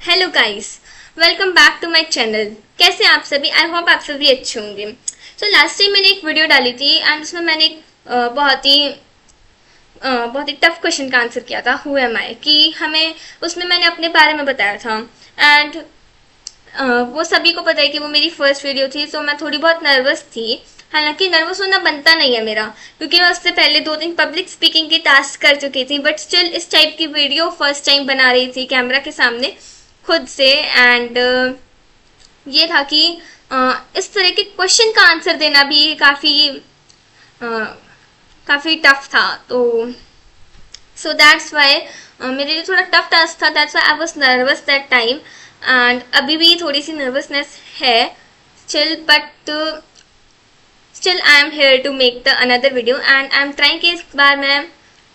Hello guys, welcome back to my channel. कैसे हैं आप सभी? आई होप आप सभी अच्छे होंगे। सो लास्ट टाइम मैंने एक वीडियो डाली थी एंड उसमें मैंने एक बहुत ही टफ क्वेश्चन का आंसर किया था, हु एम आई, कि हमें उसमें मैंने अपने बारे में बताया था। एंड वो सभी को पता है कि वो मेरी फर्स्ट वीडियो थी, सो मैं थोड़ी बहुत नर्वस थी। हालांकि नर्वस होना बनता नहीं है मेरा, क्योंकि मैं उससे पहले 2 दिन पब्लिक स्पीकिंग के टास्क कर चुकी थी, बट स्टिल इस टाइप की वीडियो फर्स्ट टाइम बना रही थी कैमरा के सामने खुद से। एंड ये था कि इस तरह के क्वेश्चन का आंसर देना भी काफ़ी टफ था। तो सो दैट्स वाई मेरे लिए थोड़ा टफ टास्क था, that's why I was nervous that time. And अभी भी थोड़ी सी नर्वसनेस है still, but still I am here to make the another video and I am trying कि इस बार मैं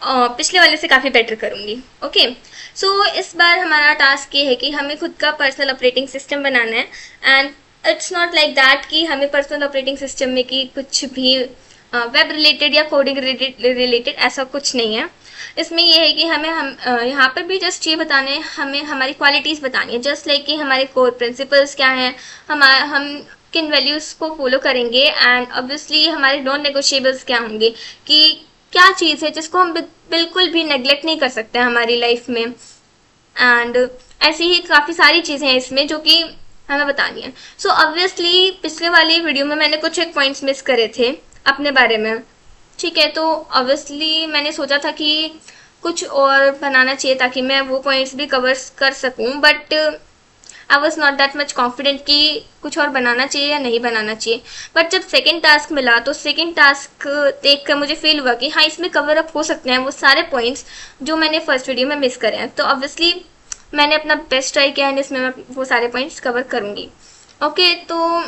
पिछले वाले से काफ़ी बेटर करूँगी। ओके, सो इस बार हमारा टास्क ये है कि हमें खुद का पर्सनल ऑपरेटिंग सिस्टम बनाना है। And it's not like that कि हमें पर्सनल ऑपरेटिंग सिस्टम में कि कुछ भी वेब रिलेटेड या कोडिंग रिलेटेड ऐसा कुछ नहीं है। इसमें ये है कि हम यहाँ पर भी जस्ट ये बताने, हमें हमारी क्वालिटीज़ बतानी है, जस्ट लाइक कि हमारे कोर प्रिंसिपल्स क्या हैं, हम किन वैल्यूज़ को फॉलो करेंगे, एंड ऑब्वियसली हमारे नॉन नेगोशिएबल्स क्या होंगे, कि क्या चीज़ है जिसको हम बिल्कुल भी नेग्लेक्ट नहीं कर सकते हमारी लाइफ में। एंड ऐसी ही काफ़ी सारी चीज़ें हैं इसमें जो कि हमें बतानी है। सो ऑब्वियसली पिछले वाली वीडियो में मैंने कुछ एक पॉइंट्स मिस करे थे अपने बारे में, ठीक है। तो ऑब्वियसली मैंने सोचा था कि कुछ और बनाना चाहिए ताकि मैं वो पॉइंट्स भी कवर कर सकूं, but I was not that much confident कि कुछ और बनाना चाहिए या नहीं बनाना चाहिए। बट जब सेकेंड टास्क मिला तो सेकेंड टास्क देख कर मुझे फील हुआ कि हाँ, इसमें कवर अप हो सकते हैं वो सारे पॉइंट्स जो मैंने फर्स्ट वीडियो में मिस करे हैं। तो ऑब्वियसली मैंने अपना बेस्ट ट्राई किया एंड इसमें मैं वो सारे पॉइंट्स कवर करूँगी। ओके, तो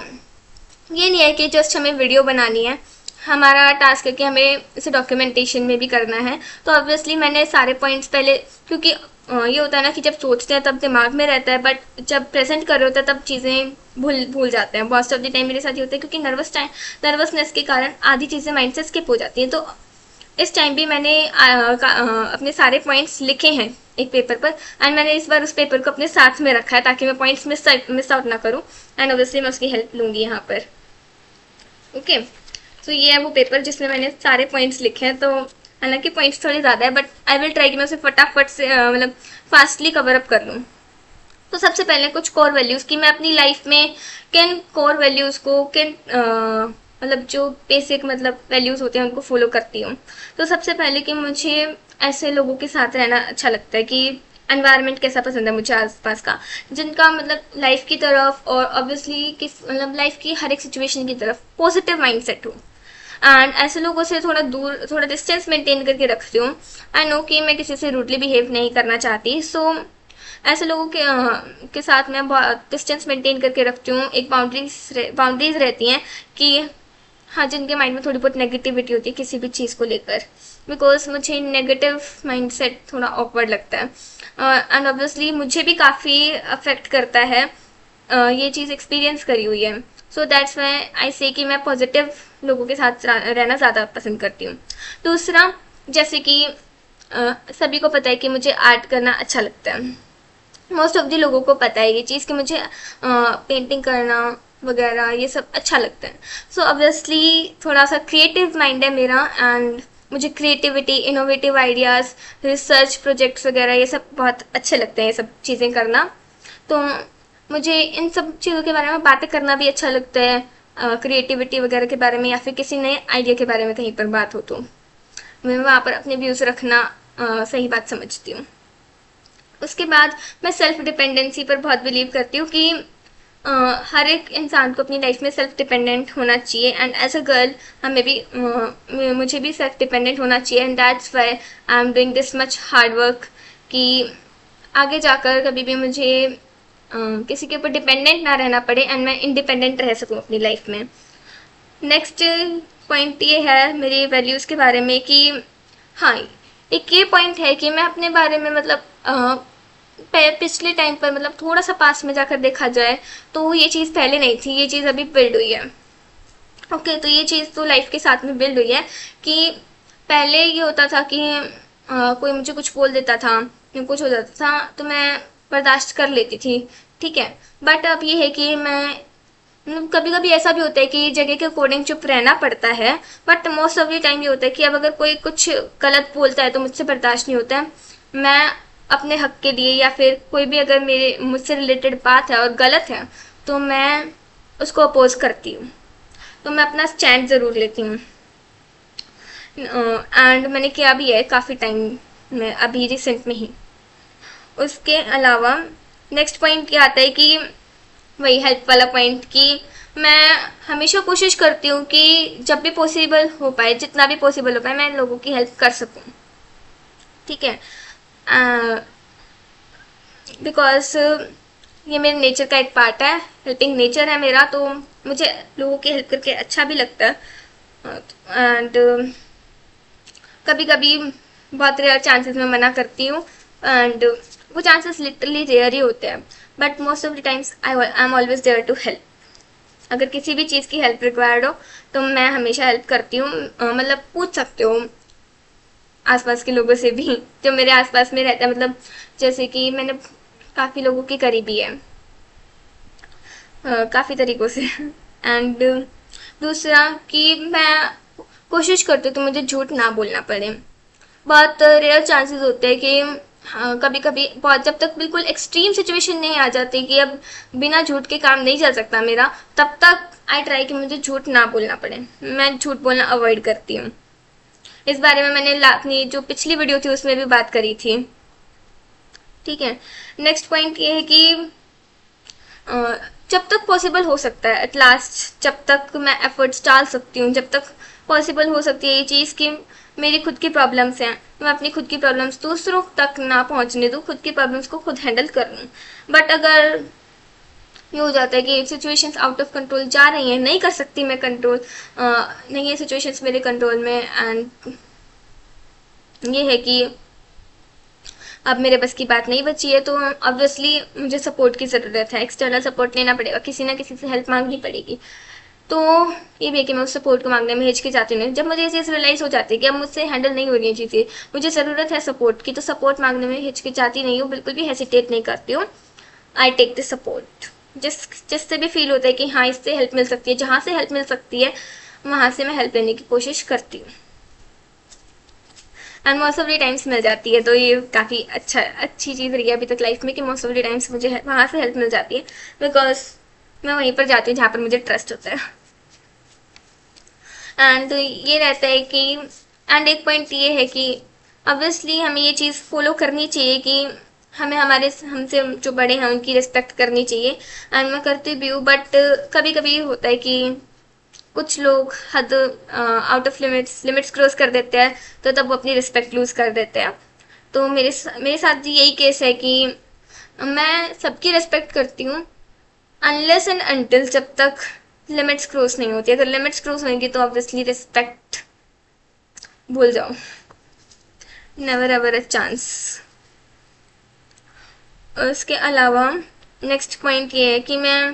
ये नहीं है कि जस्ट हमें वीडियो बनानी है, हमारा टास्क है कि हमें इसे डॉक्यूमेंटेशन में भी करना है। तो ऑब्वियसली मैंने सारे पॉइंट्स पहले, क्योंकि ये होता है ना कि जब सोचते हैं तब दिमाग में रहता है, बट जब प्रेजेंट कर रहे होते हैं तब चीज़ें भूल भूल जाते हैं। मोस्ट ऑफ द टाइम मेरे साथ ये होता है, क्योंकि नर्वसनेस के कारण आधी चीज़ें माइंड से स्किप हो जाती हैं। तो इस टाइम भी मैंने अपने सारे पॉइंट्स लिखे हैं एक पेपर पर, एंड मैंने इस बार उस पेपर को अपने साथ में रखा है ताकि मैं पॉइंट्स मिस आउट ना करूँ। एंड ऑब्वियसली मैं उसकी हेल्प लूँगी यहाँ पर। ओके, तो ये है वो पेपर जिसमें मैंने सारे पॉइंट्स लिखे हैं। तो हालांकि पॉइंट्स थोड़े ज़्यादा है, बट आई विल ट्राई कि मैं उसे फटाफट से मतलब फास्टली कवर अप कर लूँ। तो सबसे पहले कुछ कोर वैल्यूज़ कि मैं अपनी लाइफ में किन कोर वैल्यूज़ को मतलब जो बेसिक मतलब वैल्यूज़ होते हैं उनको फॉलो करती हूँ। तो सबसे पहले कि मुझे ऐसे लोगों के साथ रहना अच्छा लगता है, कि एनवायरनमेंट कैसा पसंद है मुझे आसपास का, जिनका मतलब लाइफ की तरफ और ऑब्वियसली किस मतलब लाइफ की हर एक सिचुएशन की तरफ पॉजिटिव माइंडसेट हो। एंड ऐसे लोगों से थोड़ा दूर, थोड़ा डिस्टेंस मेंटेन करके रखती हूँ। आई नो कि मैं किसी से रूडली बिहेव नहीं करना चाहती, सो ऐसे लोगों के साथ मैं बहुत डिस्टेंस मेंटेन करके रखती हूँ। एक बाउंड्रीज रहती हैं कि हाँ, जिनके माइंड में थोड़ी बहुत नेगेटिविटी होती है किसी भी चीज़ को लेकर, बिकॉज मुझे नेगेटिव माइंडसेट थोड़ा ऑकवर्ड लगता है। एंड ऑब्वियसली मुझे भी काफ़ी अफेक्ट करता है, ये चीज़ एक्सपीरियंस करी हुई है। सो दैट्स वाई आई से कि मैं पॉजिटिव लोगों के साथ रहना ज़्यादा पसंद करती हूँ। दूसरा, जैसे कि सभी को पता है कि मुझे आर्ट करना अच्छा लगता है। मोस्ट ऑफ द लोगों को पता है ये चीज़ कि मुझे पेंटिंग करना वगैरह ये सब अच्छा लगता है। सो ऑब्वियसली थोड़ा सा क्रिएटिव माइंड है मेरा, एंड मुझे creativity, innovative ideas, research projects वगैरह ये सब बहुत अच्छे लगते हैं, ये सब चीज़ें करना। तो मुझे इन सब चीज़ों के बारे में बातें करना भी अच्छा लगता है, क्रिएटिविटी वगैरह के बारे में, या फिर किसी नए आइडिया के बारे में कहीं पर बात हो तो मैं वहाँ पर अपने व्यूज़ रखना सही बात समझती हूँ। उसके बाद मैं सेल्फ डिपेंडेंसी पर बहुत बिलीव करती हूँ कि हर एक इंसान को अपनी लाइफ में सेल्फ डिपेंडेंट होना चाहिए, एंड एज अ गर्ल हमें भी मुझे भी सेल्फ डिपेंडेंट होना चाहिए। And that's why I am doing this much hard work, कि आगे जाकर कभी भी मुझे किसी के ऊपर डिपेंडेंट ना रहना पड़े एंड मैं इंडिपेंडेंट रह सकूँ अपनी लाइफ में। नेक्स्ट पॉइंट ये है मेरी वैल्यूज़ के बारे में कि हाँ, एक ये पॉइंट है कि मैं अपने बारे में मतलब पिछले टाइम पर मतलब थोड़ा सा पास में जाकर देखा जाए तो ये चीज़ पहले नहीं थी, ये चीज़ अभी बिल्ड हुई है। ओके, तो ये चीज़ तो लाइफ के साथ में बिल्ड हुई है कि पहले ये होता था कि कोई मुझे कुछ बोल देता था या कुछ हो जाता था तो मैं बर्दाश्त कर लेती थी, ठीक है। बट अब ये है कि मैं कभी कभी ऐसा भी होता है कि जगह के अकॉर्डिंग चुप रहना पड़ता है, but most of the time ये होता है कि अब अगर कोई कुछ गलत बोलता है तो मुझसे बर्दाश्त नहीं होता है। मैं अपने हक के लिए या फिर कोई भी अगर मेरे मुझसे रिलेटेड बात है और गलत है तो मैं उसको अपोज करती हूँ, तो मैं अपना स्टैंड ज़रूर लेती हूँ। एंड मैंने किया भी है काफ़ी टाइम में, अभी रिसेंट में ही। उसके अलावा नेक्स्ट पॉइंट क्या आता है कि वही हेल्प वाला पॉइंट, कि मैं हमेशा कोशिश करती हूँ कि जब भी पॉसिबल हो पाए, जितना भी पॉसिबल हो पाए, मैं लोगों की हेल्प कर सकूँ, ठीक है। बिकॉज ये मेरे नेचर का एक पार्ट है, हेल्पिंग नेचर है मेरा, तो मुझे लोगों की हेल्प करके अच्छा भी लगता है। एंड कभी कभी बहुत रेयर चांसेस में मना करती हूँ, एंड वो चांसेस लिटरली रेयर ही होते हैं, but most of the times I am always there to help. अगर किसी भी चीज़ की हेल्प रिक्वायर्ड हो तो मैं हमेशा हेल्प करती हूँ। मतलब पूछ सकते हो आसपास के लोगों से भी जो मेरे आसपास में रहता है, मतलब जैसे कि मैंने काफ़ी लोगों की करी भी है, काफ़ी तरीक़ों से। एंड दूसरा कि मैं कोशिश करती हूँ तो मुझे झूठ ना बोलना पड़े। बहुत रेयर चांसेस होते हैं कि हाँ, कभी कभी बहुत, जब तक बिल्कुल एक्सट्रीम सिचुएशन नहीं आ जाती कि अब बिना झूठ के काम नहीं चल सकता मेरा, तब तक आई ट्राई कि मुझे झूठ ना बोलना पड़े। मैं झूठ बोलना अवॉइड करती हूँ। इस बारे में मैंने अपनी जो पिछली वीडियो थी उसमें भी बात करी थी, ठीक है। नेक्स्ट पॉइंट ये है कि जब तक पॉसिबल हो सकता है, एट लास्ट जब तक मैं एफर्ट्स डाल सकती हूँ, जब तक पॉसिबल हो सकती है ये चीज़ कि मेरी खुद की प्रॉब्लम्स हैं, मैं अपनी खुद की प्रॉब्लम्स दूसरों तक ना पहुँचने दूँ, खुद की प्रॉब्लम्स को खुद हैंडल कर लूँ। बट अगर ये हो जाता है कि सिचुएशंस आउट ऑफ कंट्रोल जा रही हैं, नहीं कर सकती मैं कंट्रोल, नहीं है सिचुएशंस मेरे कंट्रोल में, एंड ये है कि अब मेरे बस की बात नहीं बची है, तो ऑब्वियसली मुझे सपोर्ट की ज़रूरत है, एक्सटर्नल सपोर्ट लेना पड़ेगा, किसी ना किसी से हेल्प मांगनी पड़ेगी। तो ये भी है कि मैं उस सपोर्ट को मांगने में हिचकिचाती नहीं। जब मुझे ये चीज़ रियलाइज़ हो जाती है कि अब मुझसे हैंडल नहीं हो रही है चीज़ें, मुझे ज़रूरत है सपोर्ट की, तो सपोर्ट मांगने में हिचकिचाती नहीं हूँ, बिल्कुल भी हेसिटेट नहीं करती हूँ। आई टेक द सपोर्ट, जिससे भी फील होता है कि हाँ इससे हेल्प मिल सकती है, जहाँ से हेल्प मिल सकती है वहाँ से मैं हेल्प लेने की कोशिश करती हूँ, and most of the times मिल जाती है। तो ये काफ़ी अच्छी चीज़ रही है अभी तक लाइफ में कि मोस्ट ऑफ द टाइम्स मुझे वहाँ से हेल्प मिल जाती है, बिकॉज मैं वहीं पर जाती हूँ जहाँ पर मुझे ट्रस्ट होता है। एंड ये रहता है कि, एंड एक पॉइंट ये है कि ऑब्वियसली हमें ये चीज़ फॉलो करनी चाहिए कि हमें हमसे जो बड़े हैं उनकी रिस्पेक्ट करनी चाहिए, एंड मैं करती भी हूँ। बट कभी कभी होता है कि कुछ लोग हद आउट ऑफ लिमिट्स क्रॉस कर देते हैं, तो तब वो अपनी रिस्पेक्ट लूज़ कर देते हैं। तो मेरे साथ भी यही केस है कि मैं सबकी रिस्पेक्ट करती हूँ अनलेस एंड अनटिल जब तक लिमिट्स क्रॉस नहीं होती। अगर लिमिट्स क्रॉस होंगी तो ऑब्वियसली रिस्पेक्ट भूल जाओ, नेवर एवर अ चांस। उसके अलावा नेक्स्ट पॉइंट ये है कि मैं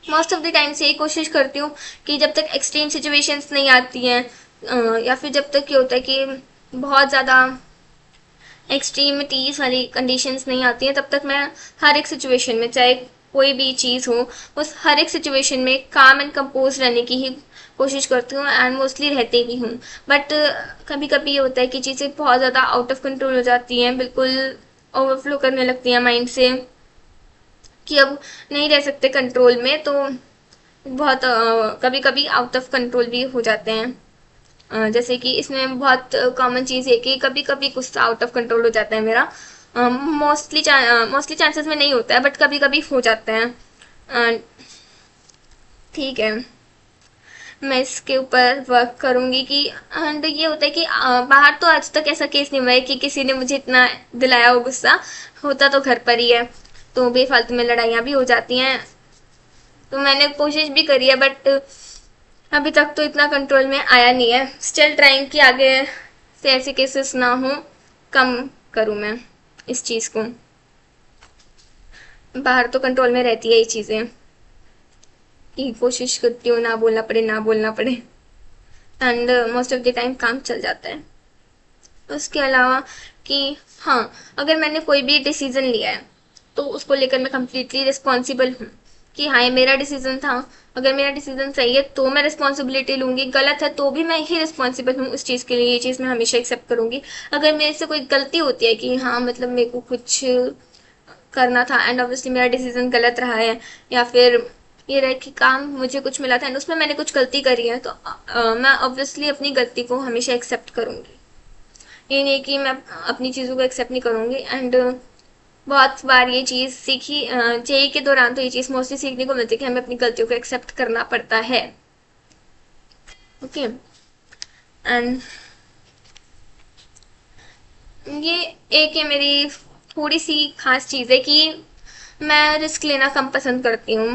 मोस्ट ऑफ द टाइम से यही कोशिश करती हूँ कि जब तक एक्सट्रीम सिचुएशंस नहीं आती हैं, या फिर जब तक ये होता है कि बहुत ज़्यादा एक्सट्रीमिटीज़ वाली कंडीशंस नहीं आती हैं, तब तक मैं हर एक सिचुएशन में, चाहे कोई भी चीज़ हो, उस हर एक सिचुएशन में काम एंड कंपोज रहने की ही कोशिश करती हूँ, एंड मोस्टली रहते भी हूँ। बट कभी कभी ये होता है कि चीज़ें बहुत ज़्यादा आउट ऑफ कंट्रोल हो जाती हैं, बिल्कुल ओवरफ्लो करने लगती हैं माइंड से, कि अब नहीं रह सकते कंट्रोल में, तो बहुत कभी कभी आउट ऑफ कंट्रोल भी हो जाते हैं। जैसे कि इसमें बहुत कॉमन चीज़ है कि कभी कभी गुस्सा आउट ऑफ कंट्रोल हो जाता है मेरा। मोस्टली चांसेस में नहीं होता है, बट कभी कभी हो जाता है। ठीक है, मैं इसके ऊपर वर्क करूँगी कि, एंड ये होता है कि बाहर तो आज तक ऐसा केस नहीं हुआ है कि किसी ने मुझे इतना दिलाया हो गुस्सा, होता तो घर पर ही है, तो बेफालतू में लड़ाइयाँ भी हो जाती हैं। तो मैंने कोशिश भी करी है, बट अभी तक तो इतना कंट्रोल में आया नहीं है। स्टिल ट्राइंग कि आगे से ऐसे केसेस ना हो, कम करूँ मैं इस चीज़ को। बाहर तो कंट्रोल में रहती है ये चीज़ें, कि कोशिश करती हूँ ना बोलना पड़े, and most of the time काम चल जाता है। उसके अलावा कि हाँ, अगर मैंने कोई भी डिसीज़न लिया है तो उसको लेकर मैं कम्प्लीटली रिस्पॉन्सिबल हूँ कि हाँ ये मेरा डिसीजन था। अगर मेरा डिसीजन सही है तो मैं रिस्पॉन्सिबिलिटी लूंगी, गलत है तो भी मैं ही रिस्पॉन्सिबल हूँ उस चीज़ के लिए, ये चीज़ मैं हमेशा एक्सेप्ट करूंगी। अगर मेरे से कोई गलती होती है कि हाँ मतलब मेरे को कुछ करना था एंड ऑब्वियसली मेरा डिसीजन गलत रहा है, या फिर ये रहे कि काम मुझे कुछ मिला था एंड उसमें मैंने कुछ गलती करी है, तो मैं ऑब्वियसली अपनी गलती को हमेशा एक्सेप्ट करूंगी। ये नहीं कि मैं अपनी चीज़ों को एक्सेप्ट नहीं करूंगी। एंड बहुत बार ये चीज़ सीखी जेई के दौरान, तो ये चीज़ मोस्टली सीखने को मिलती है कि हमें अपनी गलतियों को एक्सेप्ट करना पड़ता है। ओके एंड ये एक है मेरी थोड़ी सी खास चीज़ है कि मैं रिस्क लेना कम पसंद करती हूँ।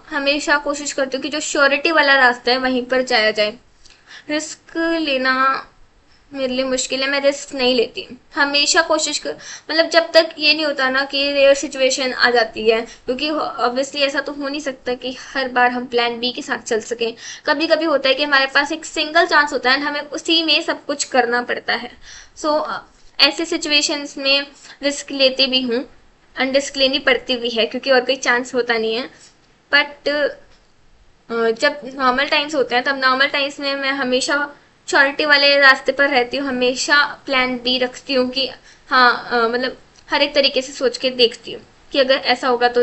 हमेशा कोशिश करती हूँ कि जो श्योरिटी वाला रास्ता है वहीं पर जाया जाए। रिस्क लेना मेरे लिए मुश्किल है, मैं रिस्क नहीं लेती। हमेशा कोशिश कर, मतलब जब तक ये नहीं होता ना कि रेयर सिचुएशन आ जाती है, क्योंकि ऑब्वियसली ऐसा तो हो नहीं सकता कि हर बार हम प्लान बी के साथ चल सकें। कभी कभी होता है कि हमारे पास एक सिंगल चांस होता है, हमें उसी में सब कुछ करना पड़ता है। सो ऐसे सिचुएशंस में रिस्क लेती भी हूँ एंड रिस्क लेनी पड़ती भी है, क्योंकि और कोई चांस होता नहीं है। बट जब नॉर्मल टाइम्स होते हैं, तब नॉर्मल टाइम्स में मैं हमेशा श्योरिटी वाले रास्ते पर रहती हूँ, हमेशा प्लान बी रखती हूँ कि हाँ मतलब हर एक तरीके से सोच के देखती हूँ कि अगर ऐसा होगा तो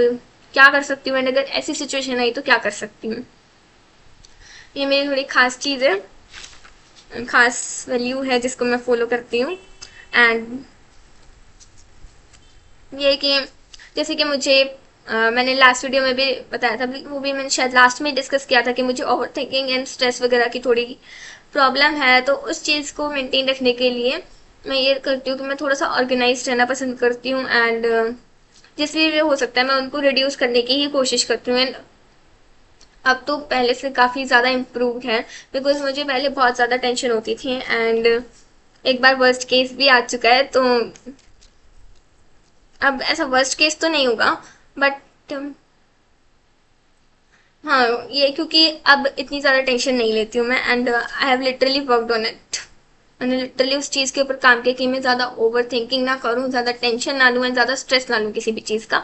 क्या कर सकती हूँ एंड अगर ऐसी सिचुएशन आई तो क्या कर सकती हूँ। ये मेरी थोड़ी खास चीज़ है, खास वैल्यू है जिसको मैं फॉलो करती हूँ। एंड ये कि जैसे कि मुझे मैंने लास्ट वीडियो में भी बताया था, वो भी मैंने शायद लास्ट में डिस्कस किया था कि मुझे ओवर थिंकिंग एंड स्ट्रेस वगैरह की थोड़ी प्रॉब्लम है। तो उस चीज़ को मेंटेन रखने के लिए मैं ये करती हूँ कि मैं थोड़ा सा ऑर्गेनाइज रहना पसंद करती हूँ एंड जिस भी हो सकता है मैं उनको रिड्यूस करने की ही कोशिश करती हूँ। एंड अब तो पहले से काफ़ी ज़्यादा इम्प्रूव है, बिकॉज मुझे पहले बहुत ज़्यादा टेंशन होती थी एंड एक बार वर्स्ट केस भी आ चुका है। तो अब ऐसा वर्स्ट केस तो नहीं होगा, बट हाँ ये क्योंकि अब इतनी ज़्यादा टेंशन नहीं लेती हूँ मैं and I have literally worked on it. मैंने लिटरली उस चीज़ के ऊपर काम किया कि मैं ज़्यादा ओवर थिंकिंग ना करूँ, ज़्यादा टेंशन ना लूँ एंड ज़्यादा स्ट्रेस ना लूँ किसी भी चीज़ का।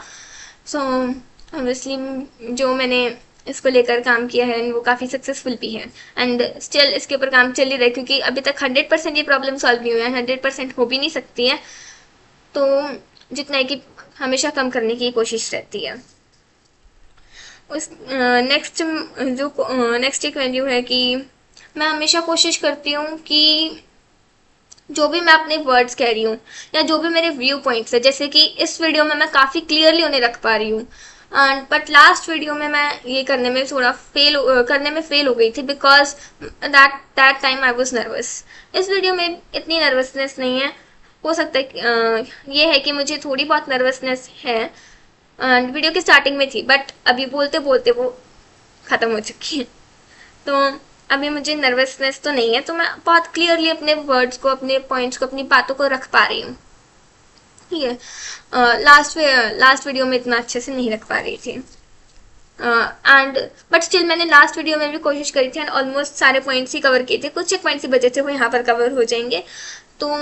सो ऑब्वियसली जो मैंने इसको लेकर काम किया है वो काफ़ी सक्सेसफुल भी है एंड स्टिल इसके ऊपर काम चल ही रहा है, क्योंकि अभी तक 100% ये प्रॉब्लम सॉल्व नहीं हुई है, 100% हो भी नहीं सकती है। तो जितना है कि हमेशा कम करने की कोशिश रहती है। उस नेक्स्ट जो नेक्स्ट एक वैल्यू है कि मैं हमेशा कोशिश करती हूँ कि जो भी मैं अपने वर्ड्स कह रही हूँ या जो भी मेरे व्यू पॉइंट्स है, जैसे कि इस वीडियो में मैं काफ़ी क्लियरली उन्हें रख पा रही हूँ, बट लास्ट वीडियो में मैं ये करने में थोड़ा फेल हो गई थी, because that time I was nervous. इस वीडियो में इतनी नर्वसनेस नहीं है। हो सकता है ये है कि मुझे थोड़ी बहुत नर्वसनेस है, वीडियो की स्टार्टिंग में थी, बट अभी बोलते बोलते वो ख़त्म हो चुकी है। तो अभी मुझे नर्वसनेस तो नहीं है, तो मैं बहुत क्लियरली अपने वर्ड्स को, अपने पॉइंट्स को, अपनी बातों को रख पा रही हूँ। ठीक है, लास्ट वीडियो में इतना अच्छे से नहीं रख पा रही थी एंड बट स्टिल मैंने लास्ट वीडियो में भी कोशिश करी थी एंड ऑलमोस्ट सारे पॉइंट्स ही कवर किए थे। कुछ एक पॉइंट्स ही बचे थे, वो यहाँ पर कवर हो जाएंगे। तो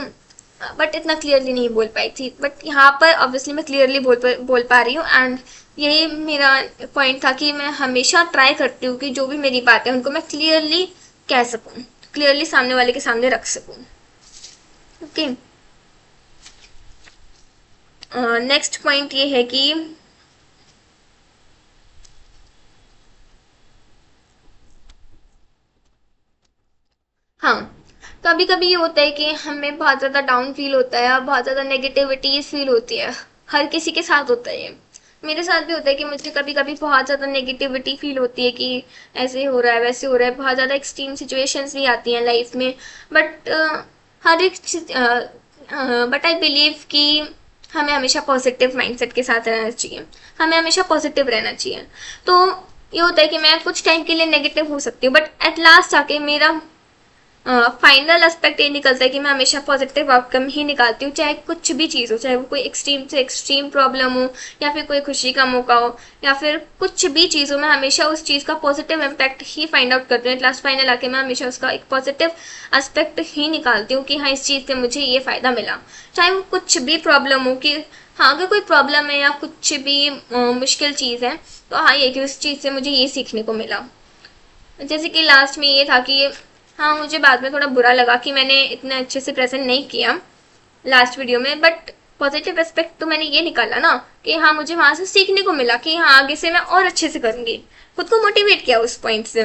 बट इतना क्लियरली नहीं बोल पाई थी, बट यहाँ पर ऑब्वियसली मैं क्लियरली बोल पा रही हूँ एंड यही मेरा पॉइंट था कि मैं हमेशा ट्राई करती हूँ कि जो भी मेरी बात है उनको मैं क्लियरली कह सकूँ, क्लियरली सामने वाले के सामने रख सकूँ। ओके, नेक्स्ट पॉइंट ये है कि हाँ, कभी कभी ये होता है कि हमें बहुत ज़्यादा डाउन फील होता है, बहुत ज़्यादा नेगेटिविटी फील होती है। हर किसी के साथ होता है ये, मेरे साथ भी होता है कि मुझे कभी कभी बहुत ज़्यादा नेगेटिविटी फील होती है कि ऐसे हो रहा है, वैसे हो रहा है, बहुत ज़्यादा एक्सट्रीम सिचुएशंस भी आती हैं लाइफ में। बट हर एक बट आई बिलीव कि हमें हमेशा पॉजिटिव माइंडसेट के साथ रहना चाहिए, हमें हमेशा पॉजिटिव रहना चाहिए। तो ये होता है कि मैं कुछ टाइम के लिए नेगेटिव हो सकती हूँ, बट एट लास्ट आके मेरा फाइनल एस्पेक्ट ये निकलता है कि मैं हमेशा पॉजिटिव आउटकम ही निकालती हूँ, चाहे कुछ भी चीज़ हो, चाहे वो कोई एक्सट्रीम से एक्सट्रीम प्रॉब्लम हो या फिर कोई खुशी का मौका हो या फिर कुछ भी चीज़ हो, मैं हमेशा उस चीज़ का positive impact he find out करती हूँ। लास्ट फाइनल आके मैं हमेशा उसका एक पॉजिटिव एस्पेक्ट ही निकालती हूँ कि हाँ इस चीज़ से मुझे ये फ़ायदा मिला, चाहे वो कुछ भी प्रॉब्लम हो। कि हाँ, अगर कोई प्रॉब्लम है या कुछ भी मुश्किल चीज़ है, तो हाँ ये कि उस चीज़ से मुझे ये सीखने को मिला। जैसे कि लास्ट में ये था कि हाँ, मुझे बाद में थोड़ा बुरा लगा कि मैंने इतने अच्छे से प्रेजेंट नहीं किया लास्ट वीडियो में, बट पॉजिटिव एस्पेक्ट तो मैंने ये निकाला ना कि हाँ, मुझे वहां से सीखने को मिला कि हाँ, आगे से मैं और अच्छे से करूंगी, खुद को मोटिवेट किया उस पॉइंट से।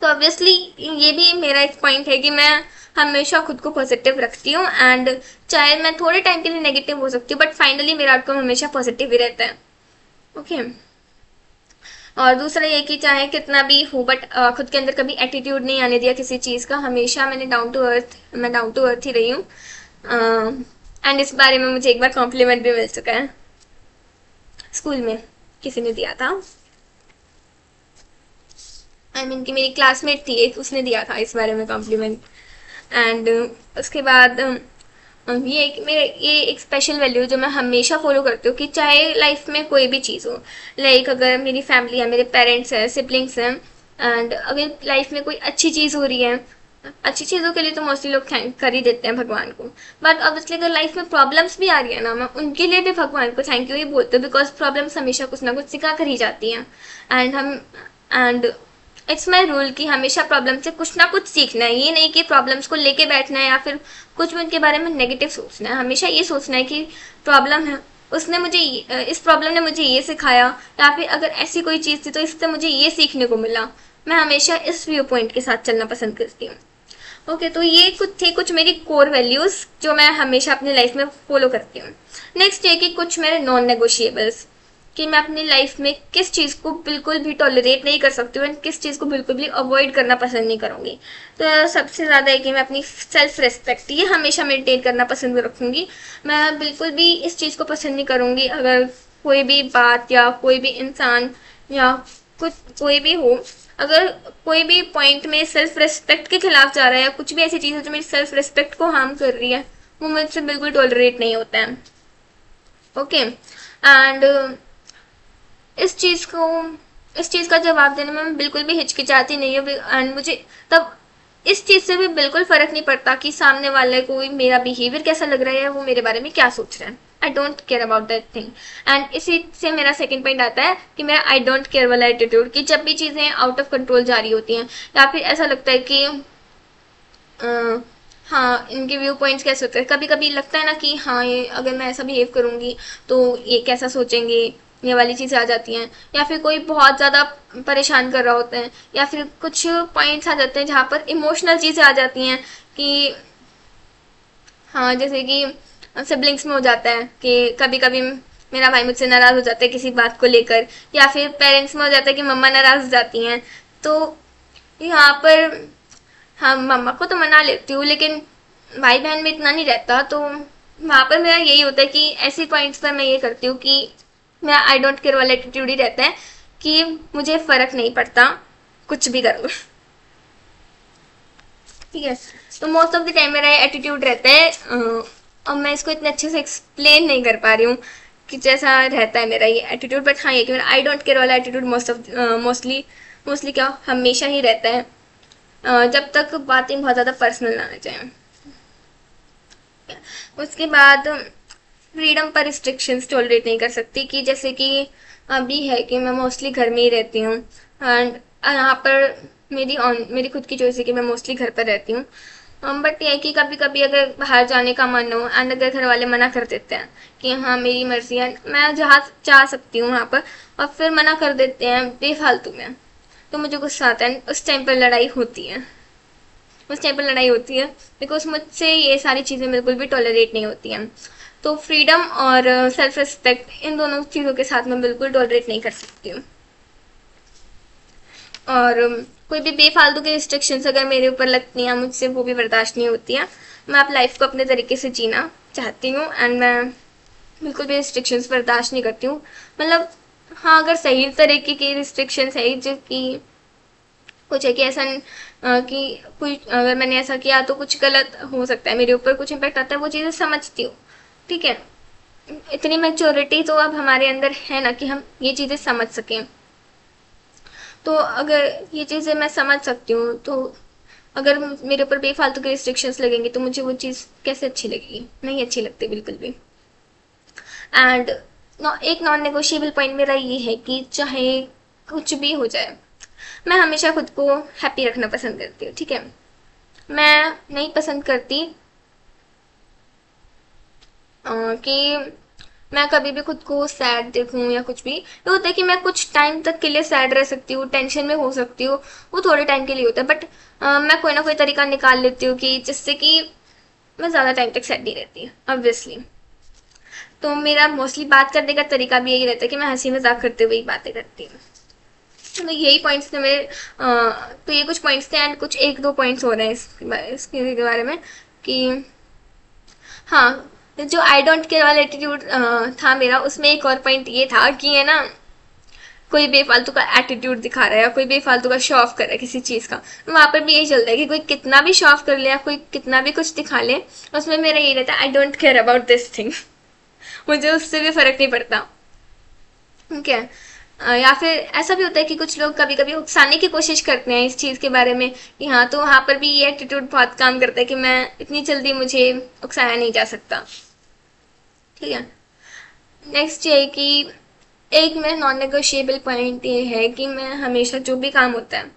तो ऑब्वियसली ये भी मेरा एक पॉइंट है कि मैं हमेशा खुद को पॉजिटिव रखती हूँ, एंड चाहे मैं थोड़े टाइम के लिए नेगेटिव हो सकती हूँ, बट फाइनली मेरा आउटकम हमेशा पॉजिटिव ही रहता है। ओके। और दूसरा ये कि चाहे कितना भी हो, बट खुद के अंदर कभी एटीट्यूड नहीं आने दिया किसी चीज़ का, हमेशा मैं डाउन टू अर्थ ही रही हूँ। एंड इस बारे में मुझे एक बार कॉम्प्लीमेंट भी मिल चुका है, स्कूल में किसी ने दिया था। आई मीन कि मेरी क्लासमेट थी एक, उसने दिया था इस बारे में कॉम्प्लीमेंट। एंड उसके बाद ये मेरे ये एक स्पेशल वैल्यू जो मैं हमेशा फॉलो करती हूँ कि चाहे लाइफ में कोई भी चीज़ हो, लाइक अगर मेरी फैमिली है, मेरे पेरेंट्स हैं, सिबलिंग्स हैं, एंड अगर लाइफ में कोई अच्छी चीज़ हो रही है, अच्छी चीज़ों के लिए तो मोस्टली लोग थैंक कर ही देते हैं भगवान को, बट ऑब्वियसली अगर लाइफ में प्रॉब्लम्स भी आ रही है ना, मैं उनके लिए भी भगवान को थैंक यू ही बोलती हूँ, बिकॉज प्रॉब्लम्स हमेशा कुछ ना कुछ सिखा कर ही जाती हैं। एंड इट्स माई रूल कि हमेशा प्रॉब्लम से कुछ ना कुछ सीखना है, ये नहीं कि प्रॉब्लम्स को लेके बैठना है या फिर कुछ भी उनके बारे में नेगेटिव सोचना है। हमेशा ये सोचना है कि प्रॉब्लम है, उसने मुझे इस प्रॉब्लम ने मुझे ये सिखाया, या फिर अगर ऐसी कोई चीज़ थी तो इससे मुझे ये सीखने को मिला। मैं हमेशा इस व्यू पॉइंट के साथ चलना पसंद करती हूँ। ओके, तो ये कुछ मेरी कोर वैल्यूज़ जो मैं हमेशा अपनी लाइफ में फॉलो करती हूँ। नेक्स्ट ये कि कुछ मेरे नॉन नेगोशिएबल्स, कि मैं अपनी लाइफ में किस चीज़ को बिल्कुल भी टॉलरेट नहीं कर सकती हूँ एंड किस चीज़ को बिल्कुल भी अवॉइड करना पसंद नहीं करूँगी। तो सबसे ज़्यादा है कि मैं अपनी सेल्फ रिस्पेक्ट ये हमेशा मेंटेन करना पसंद रखूँगी। मैं बिल्कुल भी इस चीज़ को पसंद नहीं करूँगी अगर कोई भी बात या कोई भी इंसान या कुछ कोई भी हो, अगर कोई भी पॉइंट में सेल्फ रिस्पेक्ट के खिलाफ जा रहा है या कुछ भी ऐसी चीज़ है जो मेरी सेल्फ रिस्पेक्ट को हार्म कर रही है, वो मुझसे बिल्कुल टॉलरेट नहीं होता है। ओके। एंड इस चीज़ को इस चीज़ का जवाब देने में मैं बिल्कुल भी हिचकिचाती नहीं हूँ, एंड मुझे तब इस चीज़ से भी बिल्कुल फ़र्क नहीं पड़ता कि सामने वाले को मेरा बिहेवियर कैसा लग रहा है, वो मेरे बारे में क्या सोच रहा है। I don't care about that thing. And इसी से मेरा सेकंड पॉइंट आता है कि मेरा आई डोंट केयर वाला एटीट्यूड, कि जब भी चीज़ें आउट ऑफ कंट्रोल जा रही होती हैं या फिर ऐसा लगता है कि हाँ, इनके व्यू पॉइंट्स कैसे होते हैं, कभी कभी लगता है ना कि हाँ, ये अगर मैं ऐसा बिहेव करूँगी तो ये कैसा सोचेंगे, ये वाली चीज़ें आ जाती हैं। या फिर कोई बहुत ज़्यादा परेशान कर रहा होता है, या फिर कुछ पॉइंट्स आ जाते हैं जहाँ पर इमोशनल चीज़ें आ जाती हैं कि हाँ, जैसे कि सिबलिंग्स में हो जाता है कि कभी कभी मेरा भाई मुझसे नाराज़ हो जाता है किसी बात को लेकर, या फिर पेरेंट्स में हो जाता है कि मम्मा नाराज़ हो जाती हैं। तो यहाँ पर हाँ, मम्मा को तो मना लेती हूँ, लेकिन भाई बहन में इतना नहीं रहता, तो वहाँ पर मेरा यही होता है कि ऐसे पॉइंट्स पर मैं ये करती हूँ कि मेरा आई डोंट केयर वाला एटीट्यूड ही रहता है कि मुझे फ़र्क नहीं पड़ता, कुछ भी करो। ठीक है। तो मोस्ट ऑफ द टाइम मेरा एटीट्यूड रहता है, और मैं इसको इतने अच्छे से एक्सप्लेन नहीं कर पा रही हूँ कि जैसा रहता है मेरा ये एटीट्यूड, बट हाँ, ये कि मेरा आई डोंट केयर वाला एटीट्यूड मोस्टली क्या हमेशा ही रहता है, जब तक बातें बहुत ज़्यादा पर्सनल ना आ जाए। उसके बाद फ्रीडम पर रिस्ट्रिक्शंस टॉलरेट नहीं कर सकती, कि जैसे कि अभी है कि मैं मोस्टली घर में ही रहती हूँ, एंड यहाँ पर मेरी खुद की चॉइस है कि मैं मोस्टली घर पर रहती हूँ, बट ये है कि कभी कभी अगर बाहर जाने का मन हो एंड अगर घर वाले मना कर देते हैं कि हाँ, मेरी मर्जी है, मैं जहाँ जा सकती हूँ वहाँ पर, और फिर मना कर देते हैं बेफालतू में, तो मुझे गुस्सा आता है। उस टाइम पर लड़ाई होती है बिकॉज मुझसे ये सारी चीज़ें बिल्कुल भी टॉलरेट नहीं होती हैं। तो फ्रीडम और सेल्फ रिस्पेक्ट, इन दोनों चीज़ों के साथ मैं बिल्कुल टॉलरेट नहीं कर सकती हूँ। और कोई भी बेफालतू की रिस्ट्रिक्शंस अगर मेरे ऊपर लगती हैं, मुझसे वो भी बर्दाश्त नहीं होती हैं। मैं आप लाइफ को अपने तरीके से जीना चाहती हूँ, एंड मैं बिल्कुल भी रिस्ट्रिक्शंस बर्दाश्त नहीं करती हूँ। मतलब हाँ, अगर सही तरीके की रिस्ट्रिक्शंस है जो कि कुछ है कि ऐसा कि कोई अगर मैंने ऐसा किया तो कुछ गलत हो सकता है, मेरे ऊपर कुछ इम्पैक्ट आता है, वो चीज़ें समझती हूँ। ठीक है। इतनी मैच्योरिटी तो अब हमारे अंदर है ना कि हम ये चीज़ें समझ सकें। तो अगर ये चीज़ें मैं समझ सकती हूँ, तो अगर मेरे ऊपर बेफालतू के रिस्ट्रिक्शंस लगेंगे तो मुझे वो चीज़ कैसे अच्छी लगेगी, नहीं अच्छी लगती बिल्कुल भी। एंड एक नॉन नेगोशिएबल पॉइंट मेरा ये है कि चाहे कुछ भी हो जाए, मैं हमेशा खुद को हैप्पी रखना पसंद करती हूँ, ठीक है। मैं नहीं पसंद करती कि मैं कभी भी खुद को सैड देखूं या कुछ भी। ये होता है कि मैं कुछ टाइम तक के लिए सैड रह सकती हूँ, टेंशन में हो सकती हूँ, वो थोड़े टाइम के लिए होता है, बट मैं कोई ना कोई तरीका निकाल लेती हूँ कि जिससे कि मैं ज़्यादा टाइम तक सैड नहीं रहती, ऑब्वियसली। तो मेरा मोस्टली बात करने का तरीका भी यही रहता है कि मैं हंसी मजाक करते हुए ही बातें करती हूँ। तो यही पॉइंट्स थे मेरे। तो ये कुछ पॉइंट्स थे, एंड कुछ एक दो पॉइंट्स हो रहे हैं इसके बारे में कि हाँ, जो आई डोंट केयर वाला एटीट्यूड था मेरा, उसमें एक और पॉइंट ये था कि है ना, कोई बेफालतू का एटीट्यूड दिखा रहा है या कोई बेफालतू का शो ऑफ कर रहा है किसी चीज़ का, वहाँ पर भी यही चलता है कि कोई कितना भी शो ऑफ कर ले या कोई कितना भी कुछ दिखा ले, उसमें मेरा यही रहता है, I don't care about this thing. मुझे उससे भी फर्क नहीं पड़ता, ठीक है। या फिर ऐसा भी होता है कि कुछ लोग कभी कभी उकसाने की कोशिश करते हैं इस चीज़ के बारे में कि हाँ, तो वहाँ पर भी ये एटीट्यूड बहुत काम करता है कि मैं इतनी जल्दी मुझे उकसाया नहीं जा सकता, ठीक है। नेक्स्ट ये है कि एक मेरा नॉन नेगोशिएबल पॉइंट ये है कि मैं हमेशा जो भी काम होता है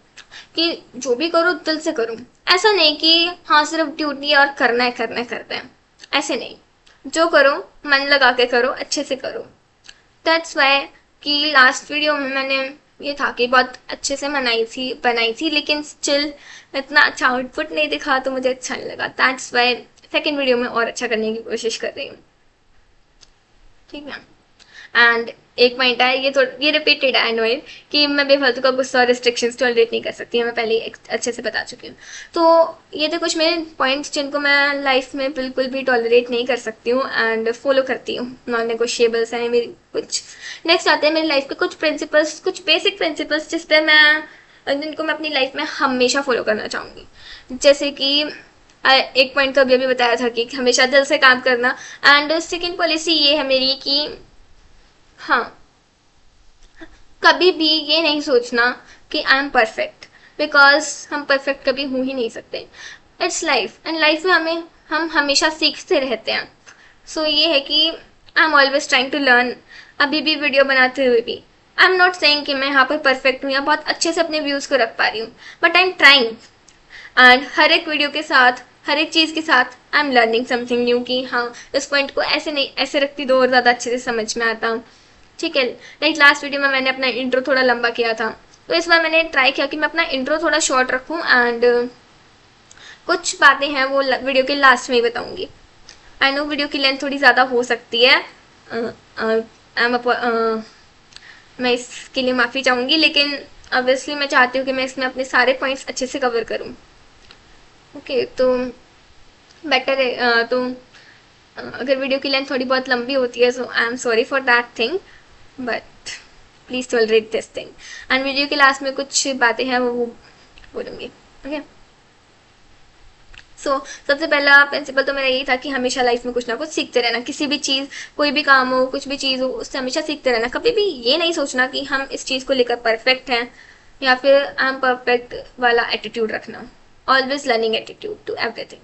कि जो भी करूँ दिल से करूँ। ऐसा नहीं कि हाँ सिर्फ ड्यूटी और करना है करना है करना है, ऐसे नहीं। जो करो मन लगा के करो, अच्छे से करो। दैट्स वाई कि लास्ट वीडियो में मैंने ये था कि बहुत अच्छे से बनाई थी, लेकिन स्टिल इतना अच्छा आउटपुट नहीं दिखा तो मुझे अच्छा नहीं लगा। दैट्स वाई सेकेंड वीडियो में और अच्छा करने की कोशिश कर रही हूँ, ठीक है। एंड एक पॉइंट है, ये रिपीटेड है, आई नो इट, कि मैं बेफालतू का गुस्सा और रिस्ट्रिक्शंस टॉलरेट नहीं कर सकती, मैं पहले ही अच्छे से बता चुकी हूँ। तो ये थे कुछ मेरे पॉइंट्स जिनको मैं लाइफ में बिल्कुल भी टॉलरेट नहीं कर सकती हूँ एंड फॉलो करती हूँ, नॉन नेगोशिएबल्स हैं मेरी कुछ। नेक्स्ट आते हैं मेरी लाइफ के कुछ प्रिंसिपल्स, कुछ बेसिक प्रिंसिपल्स जिनको मैं अपनी लाइफ में हमेशा फॉलो करना चाहूँगी। जैसे कि एक पॉइंट तो अभी अभी बताया था कि हमेशा दिल से काम करना। एंड सेकेंड पॉलिसी ये है मेरी कि हाँ, कभी भी ये नहीं सोचना कि आई एम परफेक्ट, बिकॉज हम परफेक्ट कभी हो ही नहीं सकते। इट्स लाइफ, एंड लाइफ में हम हमेशा सीखते रहते हैं। सो ये है कि I am always trying to learn. अभी भी वीडियो बनाते हुए भी आई एम नॉट सेइंग कि मैं यहाँ पर परफेक्ट हूँ या बहुत अच्छे से अपने व्यूज़ को रख पा रही हूँ, but I am trying. And हर एक वीडियो के साथ, हर एक चीज़ के साथ I am learning something new कि हाँ, इस पॉइंट को ऐसे नहीं ऐसे रखती तो और ज़्यादा अच्छे से समझ में आता, ठीक है। लाइक लास्ट वीडियो में मैंने अपना इंट्रो थोड़ा लंबा किया था, तो इस बार मैंने ट्राई किया कि मैं अपना इंट्रो थोड़ा शॉर्ट रखूं एंड कुछ बातें हैं वो वीडियो के लास्ट में ही बताऊंगी। आई नो वीडियो की लेंथ थोड़ी ज़्यादा हो सकती है, मैं इसके लिए माफ़ी चाहूँगी, लेकिन ऑब्वियसली मैं चाहती हूँ कि मैं इसमें अपने सारे पॉइंट्स अच्छे से कवर करूँ, ओके। तो बेटर है, तो अगर वीडियो की लेंथ थोड़ी बहुत लंबी होती है, so I am sorry for that thing, but please tolerate this thing. And video के लास्ट में कुछ बातें हैं वो बोलूँगी, ओके। सो सबसे पहला प्रिंसिपल तो मेरा यही था कि हमेशा लाइफ में कुछ ना कुछ सीखते रहना, किसी भी चीज़, कोई भी काम हो, कुछ भी चीज़ हो, उससे हमेशा सीखते रहना। कभी भी ये नहीं सोचना कि हम इस चीज़ को लेकर परफेक्ट हैं या फिर आई एम परफेक्ट वाला एटीट्यूड रखना। Always learning attitude to everything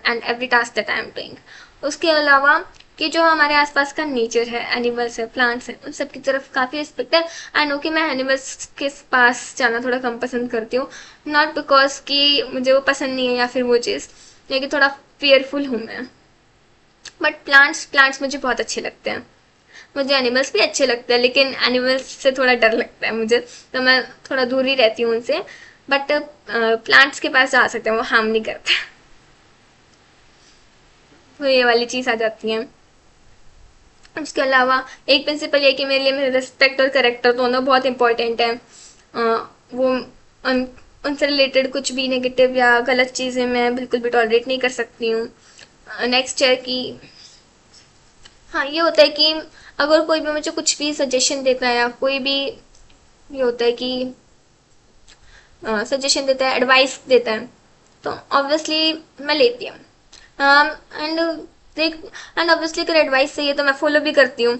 and every task that I am doing. उसके अलावा कि जो हमारे आसपास का नेचर है, एनिमल्स है, प्लांट्स है, उन सब की तरफ काफ़ी रिस्पेक्ट है। आई नो कि मैं एनिमल्स के पास जाना थोड़ा कम पसंद करती हूँ, नॉट बिकॉज कि मुझे वो पसंद नहीं है या फिर वो चीज़, लेकिन थोड़ा फेयरफुल हूँ मैं। बट प्लांट्स मुझे बहुत अच्छे लगते हैं। मुझे एनिमल्स भी अच्छे लगते हैं, लेकिन एनिमल्स से थोड़ा डर लगता है मुझे, तो मैं थोड़ा दूर ही रहती हूँ उनसे। बट प्लांट्स के पास जा सकते हैं, वो हार्म नहीं करते। तो ये वाली चीज़ आ जाती है। उसके अलावा एक प्रिंसिपल ये कि मेरे लिए मेरे रिस्पेक्ट और करेक्टर दोनों बहुत इंपॉर्टेंट है। वो उनसे रिलेटेड कुछ भी नेगेटिव या गलत चीज़ें मैं बिल्कुल भी टॉलरेट नहीं कर सकती हूँ। नेक्स्ट है कि हाँ, ये होता है कि अगर कोई भी मुझे कुछ भी सजेशन देता है या कोई भी, ये होता है कि सजेशन देता है, एडवाइस देता है, तो ऑब्वियसली मैं लेती हूँ। एंड देख एंड ऑब्वियसली अगर एडवाइस सही है तो मैं फॉलो भी करती हूँ।